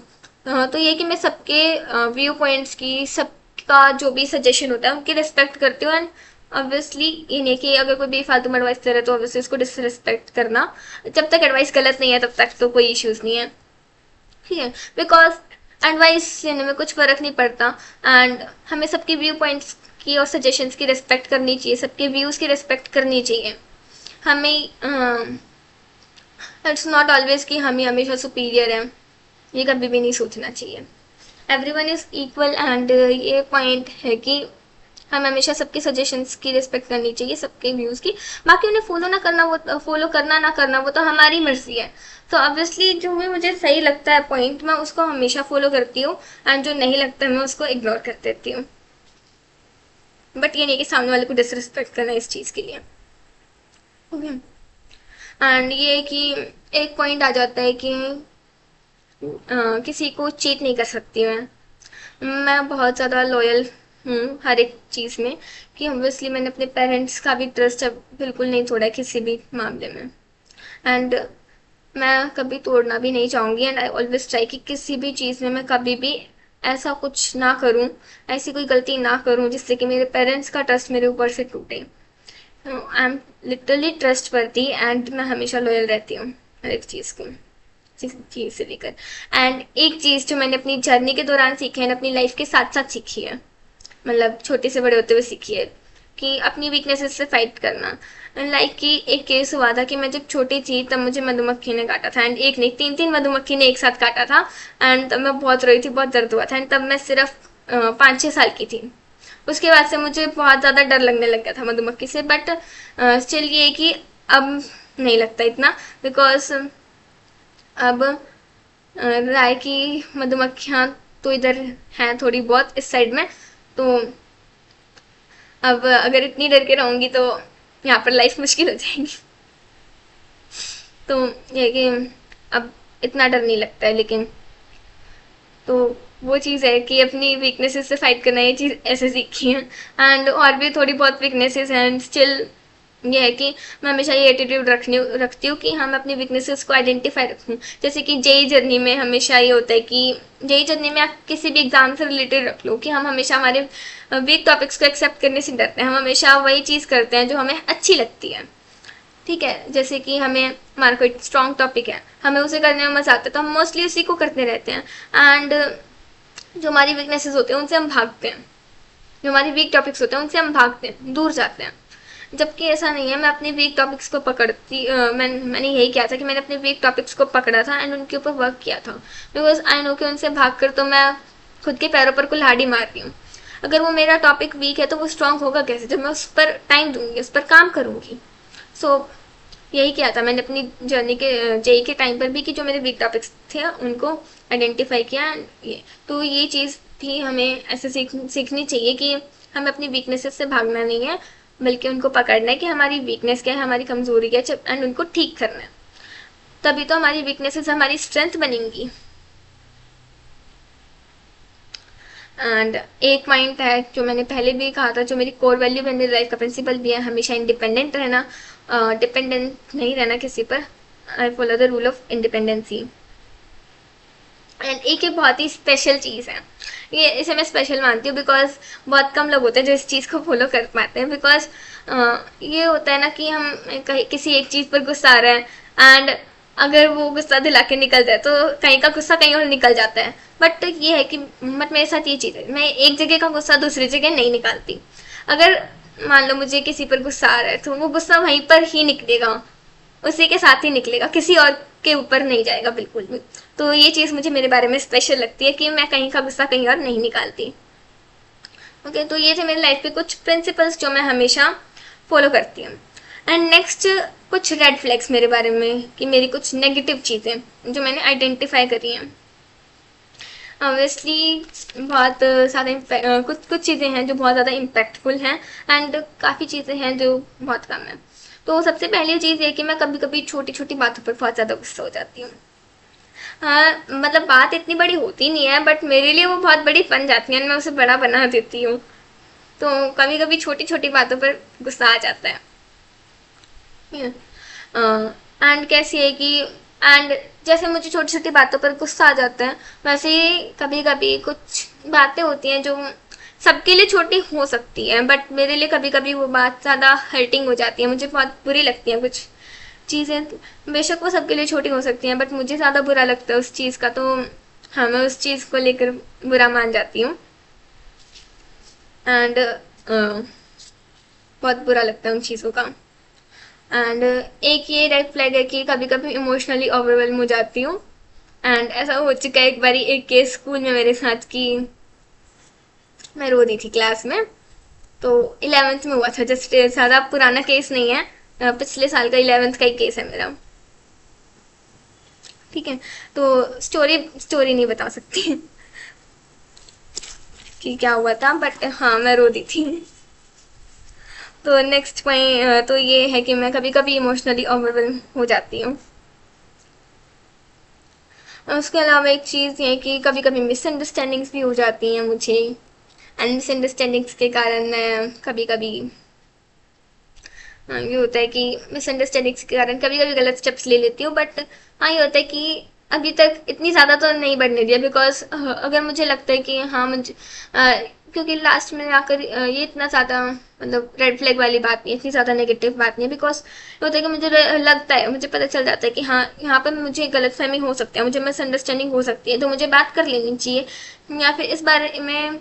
तो ये कि मैं सबके व्यू पॉइंट्स की, सबका जो भी सजेशन होता है उनकी रिस्पेक्ट करती हूँ। एंड ऑब्वियसली ये नहीं कि अगर कोई बेफालतू में एडवाइस दे रहा है तो ऑब्वियसली उसको डिसरिस्पेक्ट करना। जब तक एडवाइस गलत नहीं है तब तक तो कोई इश्यूज़ नहीं है। ठीक है, बिकॉज एडवाइस लेने में कुछ फ़र्क नहीं पड़ता, एंड हमें सबके व्यू पॉइंट्स की और सजेशंस की रिस्पेक्ट करनी चाहिए, सबके व्यूज़ की रिस्पेक्ट करनी चाहिए। हमें इट्स नॉट ऑलवेज कि हम ही हमेशा सुपीरियर हैं, ये कभी भी नहीं सोचना चाहिए। एवरीवन इज़ इक्वल, एंड ये पॉइंट है कि हमें हमेशा सबके सजेशंस की रिस्पेक्ट करनी चाहिए, सबके व्यूज़ की। बाकी उन्हें फॉलो ना करना, वो फॉलो करना ना करना वो तो हमारी मर्जी है। तो ऑब्वियसली जो भी मुझे सही लगता है पॉइंट, मैं उसको हमेशा फॉलो करती हूँ, एंड जो नहीं लगता मैं उसको इग्नोर कर देती हूँ। बट ये नहीं कि सामने वाले को डिसरिस्पेक्ट करना इस चीज़ के लिए। ओके, एंड ये कि एक पॉइंट आ जाता है कि किसी को चीट नहीं कर सकती मैं बहुत ज़्यादा लॉयल हूँ हर एक चीज़ में, कि ऑब्वियसली मैंने अपने पेरेंट्स का भी ट्रस्ट अब बिल्कुल नहीं तोड़ा किसी भी मामले में, एंड मैं कभी तोड़ना भी नहीं चाहूँगी। एंड आई ऑलवेज ट्राई कि किसी भी चीज़ में मैं कभी भी ऐसा कुछ ना करूँ, ऐसी कोई गलती ना करूँ जिससे कि मेरे पेरेंट्स का ट्रस्ट मेरे ऊपर से टूटे। आई एम लिटरली ट्रस्ट वर्दी, एंड मैं हमेशा लॉयल रहती हूँ हर एक चीज़ को, चीज़ से लेकर। एंड एक चीज़ जो मैंने अपनी जर्नी के दौरान सीखी है, अपनी लाइफ के साथ साथ सीखी है, मतलब छोटे से बड़े होते हुए सीखी है, कि अपनी वीकनेसेस से फाइट करना। लाइक कि एक केस हुआ था कि मैं जब छोटी थी तब मुझे मधुमक्खी ने काटा था, एंड एक नहीं तीन तीन मधुमक्खी ने एक साथ काटा था, एंड तब मैं बहुत रोई थी, बहुत दर्द हुआ था, एंड तब मैं सिर्फ 5-6 साल की थी। उसके बाद से मुझे बहुत ज़्यादा डर लगने लग गया था मधुमक्खी से, बट स्टिल ये है कि अब नहीं लगता इतना, बिकॉज अब राय की मधुमक्खियाँ तो इधर हैं थोड़ी बहुत इस साइड में, तो अब अगर इतनी डर के रहूँगी तो यहाँ पर लाइफ मुश्किल हो जाएगी। तो ये कि अब इतना डर नहीं लगता है, लेकिन तो वो चीज़ है कि अपनी वीकनेसेस से फाइट करना, ये चीज़ ऐसे सीखी है। एंड और भी थोड़ी बहुत वीकनेसेस हैं, एंड स्टिल ये है कि मैं हमेशा ये एटीट्यूड रखती हूँ कि हम अपनी वीकनेसेस को आइडेंटिफाई रखूँ। जैसे कि जेई जर्नी में हमेशा ये होता है कि जेई जर्नी में आप किसी भी एग्जाम से रिलेटेड रख लो कि हम हमेशा हमारे वीक टॉपिक्स को एक्सेप्ट करने से डरते हैं, हम हमेशा वही चीज़ करते हैं जो हमें अच्छी लगती है। ठीक है, जैसे कि हमें हमारा कोई स्ट्रॉन्ग टॉपिक है, हमें उसे करने में मजा आता है, तो हम मोस्टली उसी को करते रहते हैं, एंड जो हमारी वीकनेसेस होते हैं उनसे हम भागते हैं, जो हमारी वीक टॉपिक्स होते हैं उनसे हम भागते हैं, दूर जाते हैं। जबकि ऐसा नहीं है, मैं अपने वीक टॉपिक्स को मैंने यही किया था कि मैंने अपने वीक टॉपिक्स को पकड़ा था एंड उनके ऊपर वर्क किया था, बिकॉज आई नो कि उनसे भाग कर तो मैं खुद के पैरों पर कुल्हाड़ी मार रही हूँ। अगर वो मेरा टॉपिक वीक है तो वो स्ट्रांग होगा कैसे, जब मैं उस पर टाइम दूंगी, उस पर काम करूंगी। सो यही किया था मैंने अपनी जर्नी के जेई के टाइम पर भी, कि जो मेरे वीक टॉपिक्स थे उनको आइडेंटिफाई किया। तो ये चीज़ भी हमें ऐसे सीखनी चाहिए कि हमें अपनी वीकनेसेस से भागना नहीं है, बल्कि उनको पकड़ना है कि हमारी वीकनेस क्या है, हमारी कमजोरी क्या है, एंड उनको ठीक करना है। तभी तो हमारी वीकनेसेस हमारी स्ट्रेंथ बनेंगी। एंड एक पॉइंट है जो मैंने पहले भी कहा था, जो मेरी कोर वैल्यू है, मेरी लाइफ का प्रिंसिपल भी है, हमेशा इंडिपेंडेंट रहना, डिपेंडेंट नहीं रहना किसी पर। I follow the rule of independency. And एक ये बहुत ही स्पेशल चीज़ है, ये इसे मैं स्पेशल मानती हूँ बिकॉज बहुत कम लोग होते हैं जो इस चीज़ को फॉलो कर पाते हैं। बिकॉज ये होता है ना कि हम कहीं किसी एक चीज़ पर गुस्सा आ रहा है, एंड अगर वो गुस्सा दिला के निकल जाए तो कहीं का गुस्सा कहीं और निकल जाता है। बट ये है कि बट मेरे साथ ये चीज़ है, मैं एक जगह का गुस्सा दूसरी जगह नहीं निकालती। अगर मान लो मुझे किसी पर गुस्सा आ रहा है तो वो गुस्सा वहीं पर ही निकलेगा, उसी के साथ ही निकलेगा, किसी और के ऊपर नहीं जाएगा बिल्कुल भी। तो ये चीज़ मुझे मेरे बारे में स्पेशल लगती है कि मैं कहीं का गुस्सा कहीं और नहीं निकालती। ओके, तो ये थे मेरी लाइफ के कुछ प्रिंसिपल्स जो मैं हमेशा फॉलो करती हूँ। एंड नेक्स्ट कुछ रेड फ्लैग्स मेरे बारे में, कि मेरी कुछ नेगेटिव चीज़ें जो मैंने आइडेंटिफाई करी हैं। ऑब्वियसली बहुत ज़्यादा कुछ चीज़ें हैं जो बहुत ज़्यादा इम्पैक्टफुल हैं, एंड काफ़ी चीज़ें हैं जो बहुत कम हैं। तो सबसे पहली चीज़ ये कि मैं कभी कभी छोटी छोटी बातों पर बहुत ज़्यादा गुस्सा हो जाती हूँ। हाँ, मतलब बात इतनी बड़ी होती नहीं है, बट मेरे लिए वो बहुत बड़ी बन जाती है, मैं उसे बड़ा बना देती हूँ। तो कभी कभी छोटी छोटी बातों पर गुस्सा आ जाता है। एंड कैसी है कि एंड जैसे मुझे छोटी छोटी बातों पर गुस्सा आ जाता है, वैसे ही कभी कभी कुछ बातें होती हैं जो सबके लिए छोटी हो सकती है, बट मेरे लिए कभी कभी वो बात ज़्यादा हर्टिंग हो जाती है, मुझे बहुत बुरी लगती है कुछ चीज़ें बेशक वो सबके लिए छोटी हो सकती हैं, बट मुझे ज़्यादा बुरा लगता है उस चीज़ का, तो हाँ मैं उस चीज़ को लेकर बुरा मान जाती हूँ। एंड बहुत बुरा लगता है उन चीज़ों का। एंड एक ये रेड फ्लैग है कि कभी कभी इमोशनली ओवरवेलम हो जाती हूँ। एंड ऐसा हो चुका है एक बारी, एक केस स्कूल में मेरे साथ कि मैं रो दी थी क्लास में। तो 11th में हुआ था, जस्ट ज़्यादा पुराना केस नहीं है, पिछले साल का 11th का ही केस है मेरा। ठीक है, तो स्टोरी स्टोरी नहीं बता सकती कि क्या हुआ था, बट हाँ मैं रो दी थी। तो नेक्स्ट पॉइंट तो ये है कि मैं कभी कभी इमोशनली ओवरवेलम हो जाती हूँ। उसके अलावा एक चीज़ ये है कि कभी कभी मिसअंडरस्टैंडिंग्स भी हो जाती हैं मुझे, एंड मिसअंडरस्टैंडिंग्स के कारण मैं कभी कभी हाँ, ये होता है कि मिसअंडरस्टैंडिंग्स के कारण कभी कभी गलत स्टेप्स ले लेती हूँ, बट हाँ ये होता है कि अभी तक इतनी ज़्यादा तो नहीं बढ़ने दिया, बिकॉज अगर मुझे लगता है कि हाँ मुझे क्योंकि लास्ट में आकर ये इतना ज़्यादा मतलब रेड फ्लैग वाली बात नहीं है, इतनी ज़्यादा नेगेटिव बात नहीं है, बिकॉज ये होता है कि मुझे लगता है, मुझे पता चल जाता है कि हाँ यहाँ पर मुझे गलतफहमी हो सकती है, मुझे मिसअंडरस्टैंडिंग हो सकती है, तो मुझे बात कर लेनी चाहिए, या फिर इस बारे में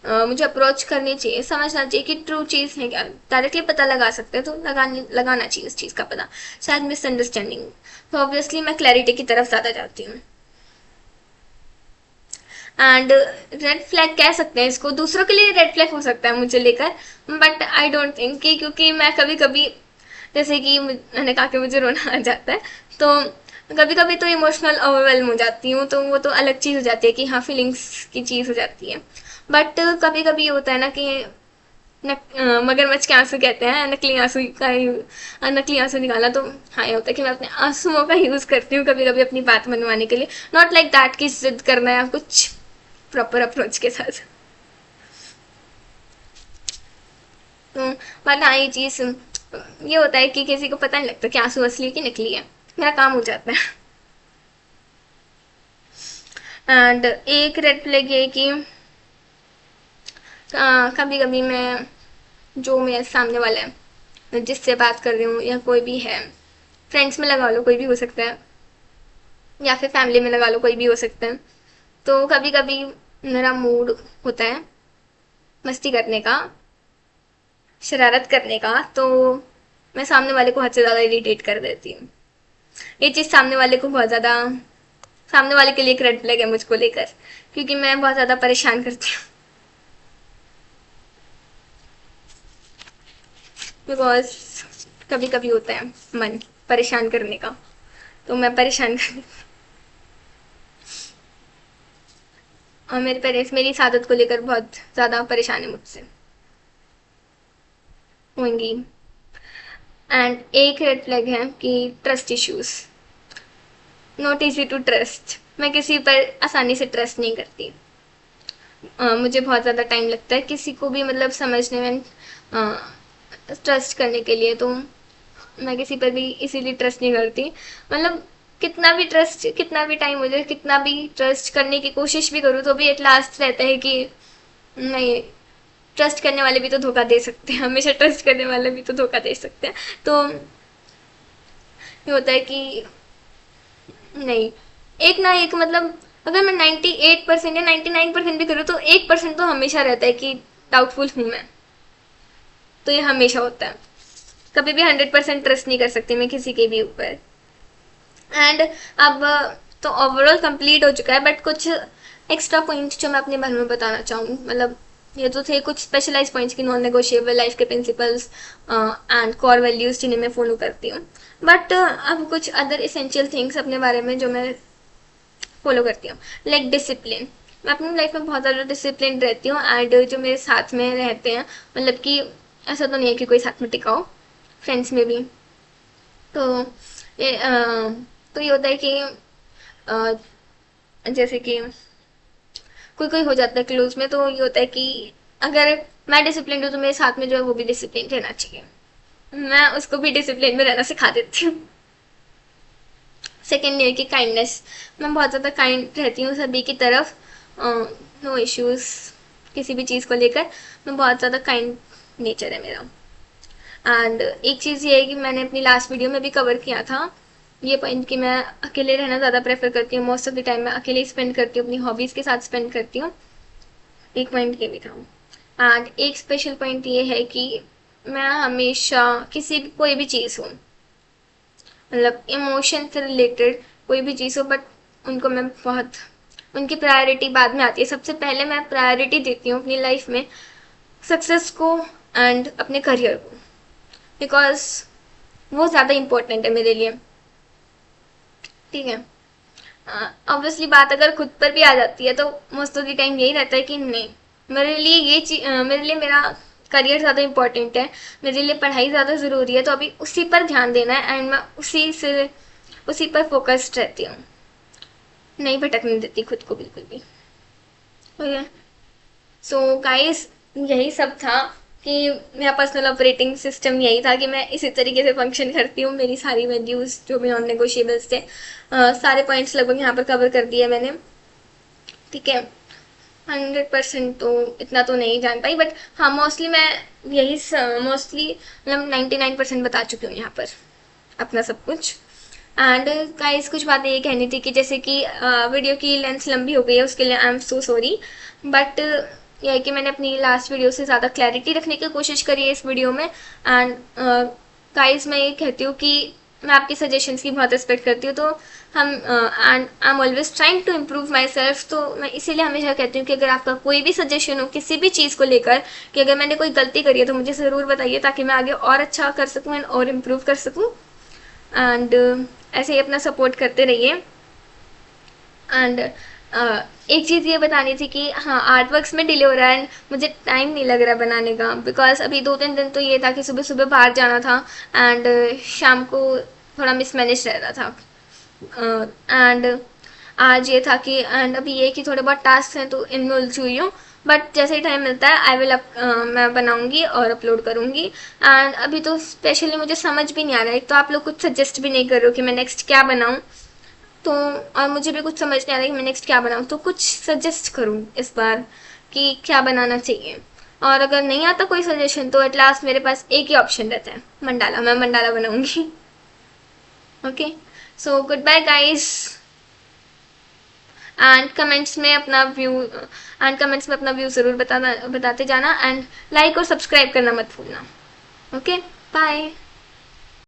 मुझे अप्रोच करनी चाहिए, समझना चाहिए कि ट्रू चीज़ है क्या, डायरेक्टली पता लगा सकते हैं तो लगाना चाहिए उस चीज़ का पता, शायद मिसअंडरस्टैंडिंग। तो ऑब्वियसली मैं क्लैरिटी की तरफ ज़्यादा जाती हूँ। एंड रेड फ्लैग कह सकते हैं इसको, दूसरों के लिए रेड फ्लैग हो सकता है मुझे लेकर, बट आई डोंट थिंक कि, क्योंकि मैं कभी कभी जैसे कि मैंने कहा कि मुझे रोना आ जाता है, तो कभी कभी तो इमोशनल ओवरवेलम हो जाती हूँ, तो वो तो अलग चीज़ हो जाती है कि हाँ फीलिंग्स की चीज़ हो जाती है। बट कभी कभी होता है ना कि मगरमच्छ के आंसू कहते हैं, नकली आंसू का नकली आंसू निकालना, तो हाँ ये होता है कि मैं अपने आंसुओं का यूज़ करती हूँ कभी कभी अपनी बात मनवाने के लिए, नॉट लाइक दैट कि जिद करना या कुछ, प्रॉपर अप्रोच के साथ। तो वरना ये चीज़ ये होता है कि किसी को पता नहीं लगता कि आंसू असली है कि नकली है, मेरा काम हो जाता है। एंड एक रेड फ्लैग ये कि कभी कभी मैं, जो मेरे सामने वाला है जिससे बात कर रही हूँ या कोई भी है, फ्रेंड्स में लगा लो कोई भी हो सकता है, या फिर फैमिली में लगा लो कोई भी हो सकता है, तो कभी कभी मेरा मूड होता है मस्ती करने का, शरारत करने का, तो मैं सामने वाले को हद से ज़्यादा इरिटेट कर देती हूँ। ये चीज़ सामने वाले को बहुत ज़्यादा, सामने वाले के लिए एक रेड फ्लैग है मुझको लेकर, क्योंकि मैं बहुत ज़्यादा परेशान करती हूँ, बिकॉज कभी कभी होता है मन परेशान करने का, तो मैं परेशान कर, और मेरे पेरेंट्स मेरी इस आदत को लेकर बहुत ज़्यादा परेशान है मुझसे, होंगी। एंड एक रेड फ्लैग है कि trust issues, not easy to trust, मैं किसी पर आसानी से ट्रस्ट नहीं करती। मुझे बहुत ज़्यादा टाइम लगता है किसी को भी मतलब समझने में, ट्रस्ट करने के लिए, तो मैं किसी पर भी इसीलिए ट्रस्ट नहीं करती। मतलब कितना भी टाइम हो जाए, कितना भी ट्रस्ट करने की कोशिश भी करूँ, तो भी एट लास्ट रहता है कि नहीं, ट्रस्ट करने वाले भी तो धोखा दे सकते हैं, हमेशा ट्रस्ट करने वाले भी तो धोखा दे सकते हैं, तो ये होता है कि नहीं, एक ना एक मतलब अगर मैं 98% या 99% भी करूँ, तो 1% तो हमेशा रहता है कि डाउटफुल हूँ मैं, तो ये हमेशा होता है, कभी भी 100% ट्रस्ट नहीं कर सकती मैं किसी के भी ऊपर। एंड अब तो ओवरऑल कंप्लीट हो चुका है, बट कुछ एक्स्ट्रा पॉइंट जो मैं अपने बारे में बताना चाहूँ, मतलब ये तो थे कुछ स्पेशलाइज पॉइंट्स की, नॉन नेगोशिएबल लाइफ के प्रिंसिपल्स एंड कोर वैल्यूज जिन्हें मैं फॉलो करती हूँ, बट अब कुछ अदर इसेंशियल थिंग्स अपने बारे में जो मैं फॉलो करती हूँ, लाइक डिसिप्लिन। मैं अपनी लाइफ में बहुत ज़्यादा डिसिप्लिन रहती हूँ, एंड जो मेरे साथ में रहते हैं, मतलब कि ऐसा तो नहीं है कि कोई साथ में टिका हो, फ्रेंड्स में भी, तो ये तो ये होता है कि जैसे कि कोई कोई हो जाता है क्लोज में, तो ये होता है कि अगर मैं डिसिप्लिन हूँ तो मेरे साथ में जो है वो भी डिसिप्लिन रहना चाहिए, मैं उसको भी डिसिप्लिन में रहना सिखा देती हूँ। सेकेंड ईयर की काइंडनेस, मैं बहुत ज़्यादा काइंड रहती हूँ सभी की तरफ, नो इश्यूज़ किसी भी चीज़ को लेकर, मैं बहुत ज़्यादा काइंड नेचर है मेरा। एंड एक चीज़ ये है कि मैंने अपनी लास्ट वीडियो में भी कवर किया था ये पॉइंट कि मैं अकेले रहना ज़्यादा प्रेफर करती हूँ। मोस्ट ऑफ द टाइम मैं अकेले ही स्पेंड करती हूँ, अपनी हॉबीज़ के साथ स्पेंड करती हूँ। एक पॉइंट ये भी था। एंड एक स्पेशल पॉइंट ये है कि मैं हमेशा किसी भी कोई भी चीज़ हो, मतलब इमोशन से रिलेटेड कोई भी चीज़ हो, बट उनको मैं बहुत, उनकी प्रायोरिटी बाद में आती है। सबसे पहले मैं प्रायोरिटी देती हूँ अपनी लाइफ में सक्सेस को एंड अपने करियर को, बिकॉज वो ज़्यादा इम्पोर्टेंट है मेरे लिए। ठीक है, ऑब्वियसली बात अगर खुद पर भी आ जाती है तो मोस्ट ऑफ द टाइम यही रहता है कि नहीं, मेरे लिए ये चीज, मेरे लिए मेरा करियर ज़्यादा इम्पोर्टेंट है, मेरे लिए पढ़ाई ज़्यादा ज़रूरी है, तो अभी उसी पर ध्यान देना है एंड मैं उसी पर फोकस्ड रहती हूँ, नहीं भटकने देती खुद को बिल्कुल भी। ओके, सो गाइस, यही सब था कि मेरा पर्सनल ऑपरेटिंग सिस्टम यही था कि मैं इसी तरीके से फंक्शन करती हूँ। मेरी सारी वैल्यूज़ जो भी नॉन नेगोशिएबल्स थे, सारे पॉइंट्स लगभग यहाँ पर कवर कर दिए मैंने। ठीक है, 100% तो इतना तो नहीं जान पाई, बट हाँ मोस्टली मैं यही मोस्टली मतलब 99% बता चुकी हूँ यहाँ पर अपना सब कुछ। एंड गाइस, कुछ बातें ये कहनी थी कि जैसे कि वीडियो की लेंथ लंबी हो गई है, उसके लिए I am so sorry, but यह है कि मैंने अपनी लास्ट वीडियो से ज़्यादा क्लैरिटी रखने की कोशिश करी है इस वीडियो में। एंड गाइस, मैं ये कहती हूँ कि मैं आपकी सजेशंस की बहुत रिस्पेक्ट करती हूँ, तो हम and I am always trying to improve myself, तो मैं इसीलिए हमेशा कहती हूँ कि अगर आपका कोई भी सजेशन हो किसी भी चीज़ को लेकर, कि अगर मैंने कोई गलती करी है तो मुझे ज़रूर बताइए, ताकि मैं आगे और अच्छा कर सकूँ एंड और इम्प्रूव कर सकूँ। एंड ऐसे ही अपना सपोर्ट करते रहिए। एंड एक चीज़ ये बतानी थी कि हाँ, आर्ट वर्क्स में डिले हो रहा है एंड मुझे टाइम नहीं लग रहा बनाने का, बिकॉज अभी 2-3 दिन तो ये था कि सुबह सुबह बाहर जाना था एंड शाम को थोड़ा मिसमैनेज रह रहा था। एंड आज ये था कि, एंड अभी ये कि थोड़े बहुत टास्क हैं तो इनमें उलझी हुई हूँ, बट जैसे ही टाइम मिलता है आई विल मैं बनाऊंगी और अपलोड करूंगी। एंड अभी तो स्पेशली मुझे समझ भी नहीं आ रहा है, तो आप लोग कुछ सजेस्ट भी नहीं कर रहे हो कि मैं नेक्स्ट क्या बनाऊं, तो और मुझे भी कुछ समझ नहीं आ रहा है कि मैं नेक्स्ट क्या बनाऊं, तो कुछ सजेस्ट करूं इस बार कि क्या बनाना चाहिए। और अगर नहीं आता कोई सजेशन तो एट लास्ट मेरे पास एक ही ऑप्शन रहता है, मंडाला। मैं मंडाला बनाऊंगी। Okay, so goodbye guys, and comments में अपना व्यू ज़रूर बताते जाना, एंड लाइक और सब्सक्राइब करना मत भूलना। Okay, bye.